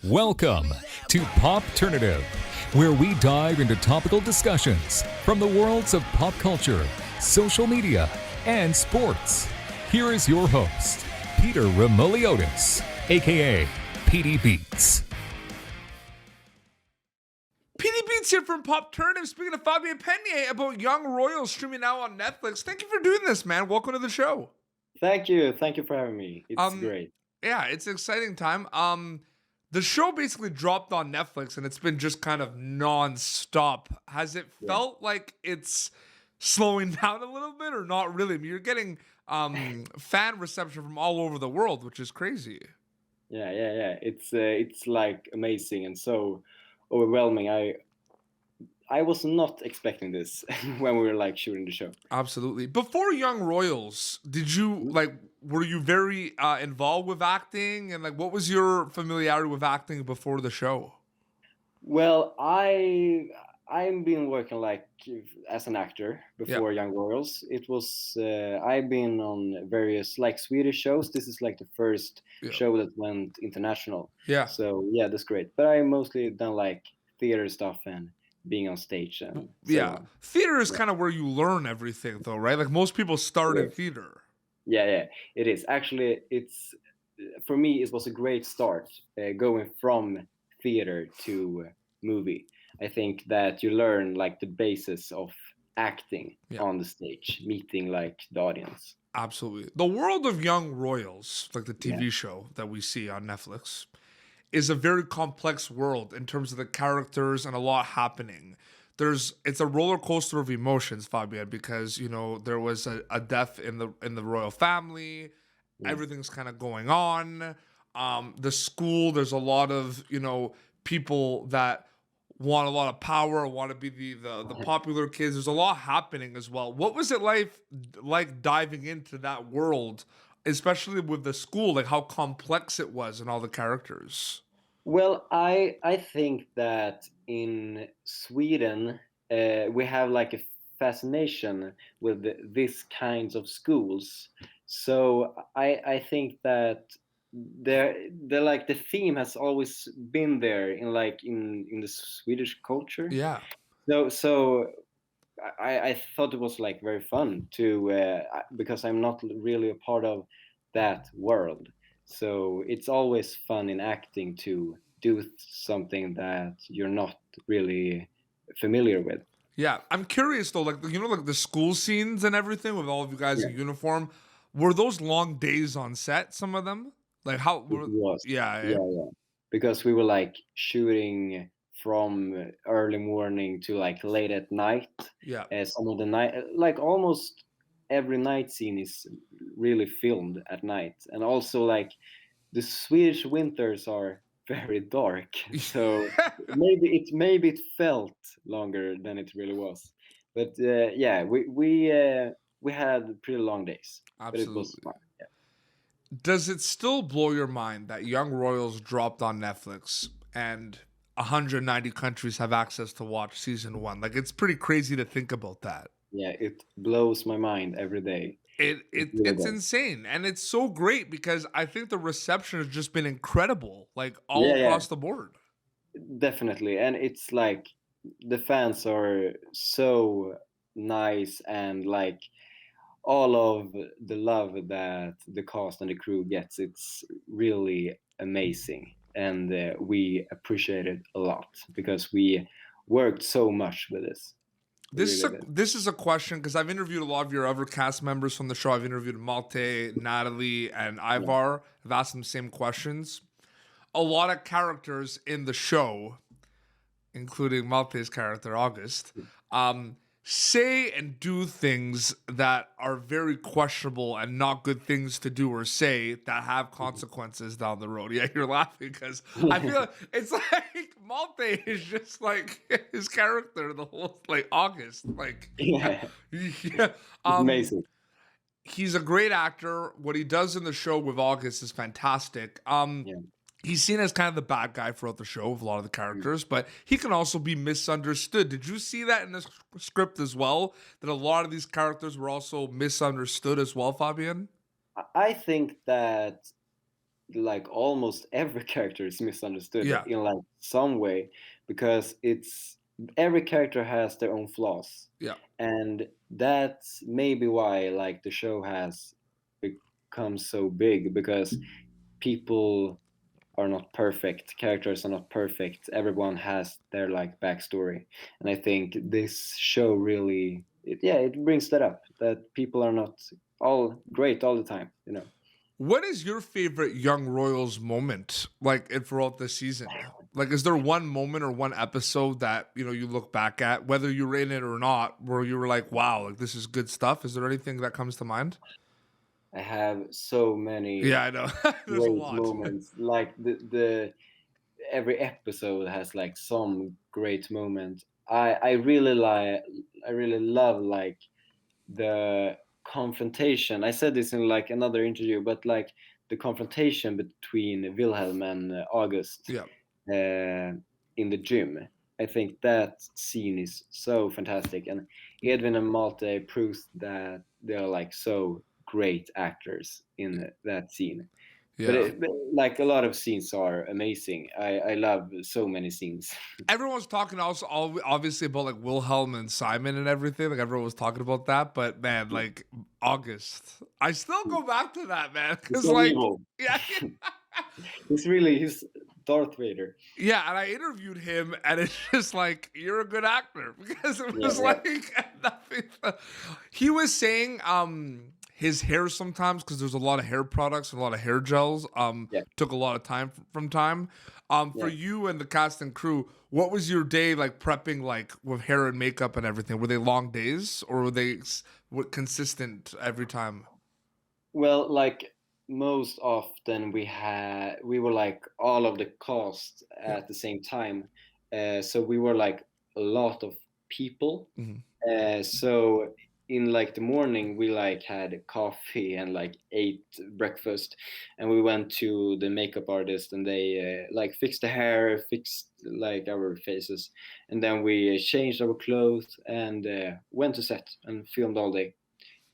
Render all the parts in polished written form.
Welcome to Popternative, where we dive into topical discussions from the worlds of pop culture, social media, and sports. Here is your host, Peter Remoliotis, aka PD Beats. PD Beats here from Popternative, speaking to Fabian Penje about Young Royals streaming now on Netflix. Thank you for doing this, man. Welcome to the show. Thank you. Thank you for having me. It's Um, great. Yeah, it's an exciting time. The show basically dropped on Netflix and it's been just kind of non-stop. Has it Yeah. felt like it's slowing down a little bit or not really? I mean, you're getting fan reception from all over the world, which is crazy. Yeah. It's like amazing and so overwhelming. I was not expecting this when we were like shooting the show. Absolutely. Before Young Royals, were you very involved with acting, and like what was your familiarity with acting before the show? Well, I've been working like as an actor before Young Royals. It was I've been on various like Swedish shows. This is like the first Yeah. show that went international. Yeah. So yeah, that's great. But I mostly done like theater stuff and being on stage and so on. Theater is kind of where you learn everything though, right? Like most people start in theater. Yeah, it is. Actually, it's for me. It was a great start going from theater to movie. I think that you learn like the basis of acting on the stage, meeting like the audience. Absolutely. The world of Young Royals, like the TV show that we see on Netflix, is a very complex world in terms of the characters and a lot happening. It's a roller coaster of emotions, Fabian, because there was a death in the royal family. Everything's kind of going on. The school, there's a lot of people that want a lot of power, want to be the popular kids. There's a lot happening as well. What was it like diving into that world, especially with the school, like how complex it was and all the characters? Well, I think that in Sweden we have like a fascination with these kinds of schools. So I think that they're like the theme has always been there in like in the Swedish culture. Yeah. So I thought it was like very fun to because I'm not really a part of that world. So it's always fun in acting to do something that you're not really familiar with. Yeah, I'm curious though, like like the school scenes and everything with all of you guys in uniform. Were those long days on set? Some of them, like how? It was. Yeah. Yeah. Because we were like shooting from early morning to like late at night. Yeah. Some of the night, like almost every night scene is really filmed at night, and also like the Swedish winters are very dark, so maybe it felt longer than it really was. But yeah, we had pretty long days, but it was Absolutely. fun. Yeah. Does it still blow your mind that Young Royals dropped on Netflix and 190 countries have access to watch season 1? Like it's pretty crazy to think about that. Yeah, it blows my mind every day. Really It's does. insane, and it's so great because I think the reception has just been incredible, like all Yeah, across the board. definitely. And it's like the fans are so nice and like all of the love that the cast and the crew gets, it's really amazing. And we appreciate it a lot because we worked so much with this. We really did. This is a question because I've interviewed a lot of your other cast members from the show. I've interviewed Malte, Natalie, and Ivar. I've asked them the same questions. A lot of characters in the show, including Malte's character August, say and do things that are very questionable and not good things to do or say that have consequences down the road. Yeah, you're laughing because I feel like it's like Malte is just like his character, the whole like August, like Yeah, yeah. amazing. He's a great actor. What he does in the show with August is fantastic. Yeah. He's seen as kind of the bad guy throughout the show with a lot of the characters, but he can also be misunderstood. Did you see that in the script as well? That a lot of these characters were also misunderstood as well, Fabian? I think that like almost every character is misunderstood Yeah. in like some way, because it's every character has their own flaws, Yeah. and that's maybe why like the show has become so big, because people are not perfect, characters are not perfect, everyone has their like backstory. And I think this show really it brings that up, that people are not all great all the time, you know. What is your favorite Young Royals moment, like throughout the season? Like, is there one moment or one episode that you look back at, whether you were in it or not, where you were like, "Wow, like this is good stuff"? Is there anything that comes to mind? I have so Yeah, many I know. There's a great lot. moments. Like the every episode has like some great moment. I really love like the confrontation. I said this in like another interview, but like the confrontation between Wilhelm and August Yeah, uh, in the gym. I think that scene is so fantastic, and Edwin and Malte proves that they're like so great actors in that scene. But, yeah. but like a lot of scenes are amazing. I love so many scenes. Everyone was talking also obviously about like Wilhelm and Simon and everything. Like everyone was talking about that, but man, like August, I still go back to that, man, He's because so like, evil. yeah, He's Darth Vader. yeah, and I interviewed him, and it's just like you're a good actor because it Yeah, was yeah, like nothing. He was saying his hair sometimes, because there's a lot of hair products and a lot of hair gels yeah, took a lot of time from time. For yeah. you and the cast and crew, what was your day like prepping, like with hair and makeup and everything? Were they long days, or were they consistent every time? Well, like most often we were like all of the cast Yeah. at the same time, so we were like a lot of people. Hmm. So in like the morning we like had coffee and like ate breakfast, and we went to the makeup artist, and they like fixed the hair, fixed like our faces, and then we changed our clothes and went to set and filmed all day.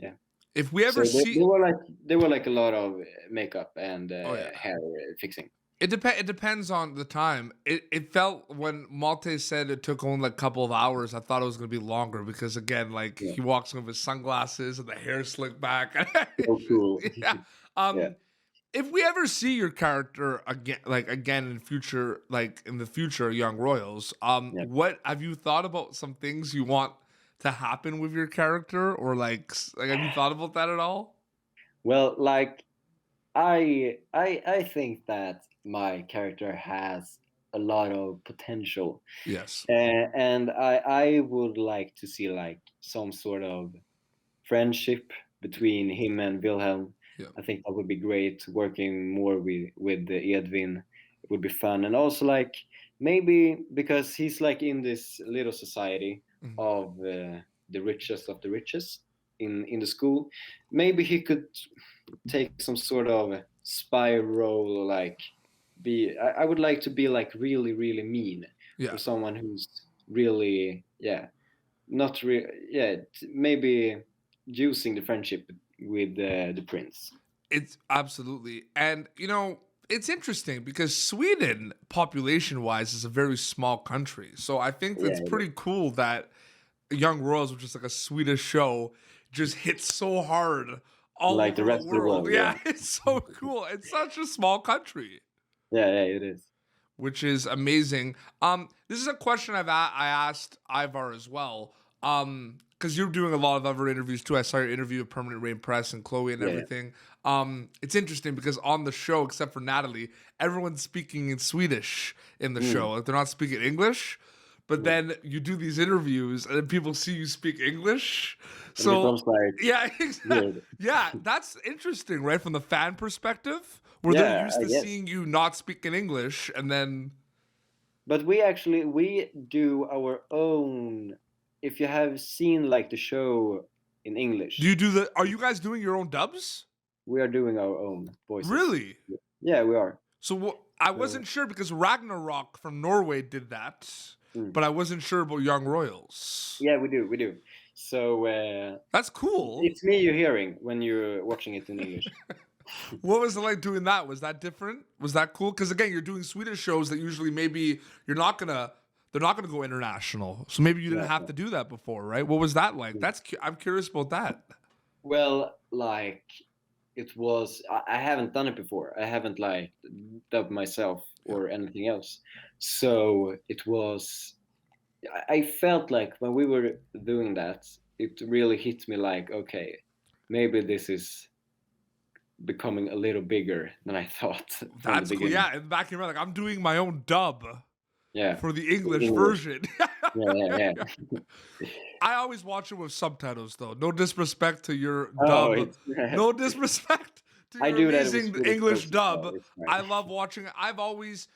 Yeah. If we So ever see, they were like a lot of makeup and oh yeah. hair fixing. It depends on the time. It felt when Malte said it took only like a couple of hours, I thought it was gonna be longer because again, like Yeah. he walks in with his sunglasses and the hair slicked back. So cool. Yeah. Yeah. If we ever see your character again in future, like in the future, Young Royals, Yeah. what have you thought about some things you want to happen with your character, or like have you thought about that at all? Well, like I think that my character has a lot of potential, Yes. and I would like to see like some sort of friendship between him and Wilhelm. Yeah. I think that would be great. Working more with the Edwin, it would be fun, and also like maybe because he's like in this little society Mhm. of the richest of the richest in the school, maybe he could take some sort of spy role, like I would like to be like really mean, Yeah. or someone who's really not real maybe using the friendship with the prince. It's absolutely. And, it's interesting because Sweden, population wise, is a very small country. So I think Yeah, that's pretty cool that Young Royals, which is like a Swedish show, just hits so hard all like the over the rest of the world. world. Yeah, it's so cool. It's such a small country, Yeah, it is. which is amazing. This is a question I asked Ivar as well. Because you're doing a lot of other interviews too. I saw your interview with Permanent Rain Press and Chloe and Yeah. everything. It's interesting because on the show, except for Natalie, everyone's speaking in Swedish in the show. Like they're not speaking English. But then you do these interviews and then people see you speak English. It So becomes like yeah, exactly. weird. Yeah, that's interesting, right? From the fan perspective, where they're Yeah, used I to guess. seeing you not speaking English, and then But we do our own. If you have seen like the show in do you English, do the? Are you guys doing your own dubs? we are doing our own voices. Really? Yeah, we are. So I So, wasn't sure because Ragnarok from Norway did that, mm. but I wasn't sure about Young Royals. Yeah, we do. So That's cool. it's me you're hearing when you're watching it in English. What was it like doing that? Was that different? Was that cool? Because again, you're doing Swedish shows that usually maybe they're not gonna go international. So maybe you didn't have to do that before, right? What was that like? I'm curious about that. Well, like it was. I haven't done it before. I haven't like dubbed myself or anything else. So it was. I felt like when we were doing that, it really hit me like, okay, maybe this is becoming a little bigger than I thought from That's the cool. beginning. Yeah, in the back of your mind, like I'm doing my own dub Yeah. for the English English. version. Yeah. I always watch it with subtitles, though. No disrespect to your Oh, dub. it's, No disrespect to I your do that with amazing Swedish English shows as well. dub. It's fine. I love watching it.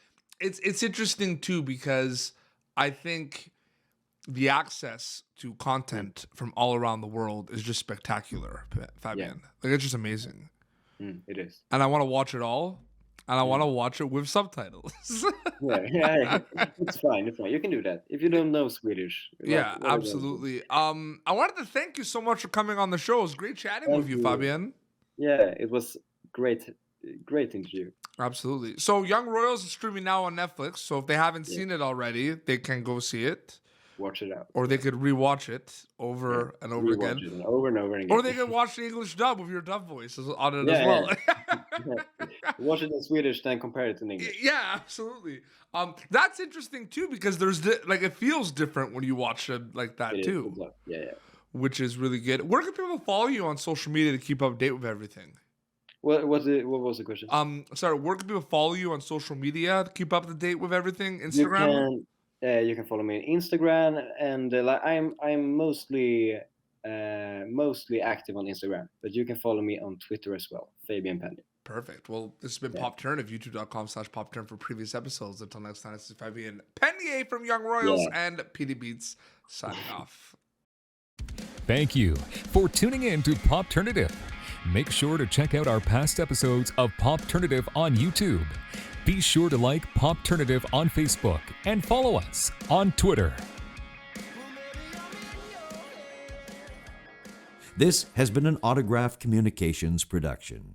It's interesting too because I think the access to content from all around the world is just spectacular, Fabian. Like it's just amazing. It is. And I want to watch it all. And I want to watch it with subtitles. Yeah. It's fine. It's fine. You can do that if you don't know Swedish. Like, Yeah, what are you gonna do? absolutely. I wanted to thank you so much for coming on the show. It was great chatting with Thank you, you. Fabian. Yeah, it was great interview. Absolutely. So Young Royals is streaming now on Netflix. So if they haven't Yeah. seen it already, they can go see it. Watch it out. Or they could rewatch it over and over Rewatch again. it and over again. Or they could watch the English dub with your dub voice on it as Yeah, well. Watch it in Swedish, then compare it in English. Yeah, absolutely. That's interesting too because there's like it feels different when you watch it like that It is. too, Yeah. which is really good. Where can people follow you on social media to keep up to date with everything? What was the question? Sorry, where can people follow you on social media to keep up to date with everything? Instagram? You can follow me on Instagram, and like I'm mostly active on Instagram, but you can follow me on Twitter as well, Fabian Penje. Perfect. Well, this has been Popternative, youtube.com/Popturn for previous episodes. Until next time, this is Fabian Penje from Young Royals and PD Beats signing off. Thank you for tuning in to Popternative. Make sure to check out our past episodes of Popternative on YouTube. Be sure to like Popternative on Facebook and follow us on Twitter. This has been an Autograph Communications production.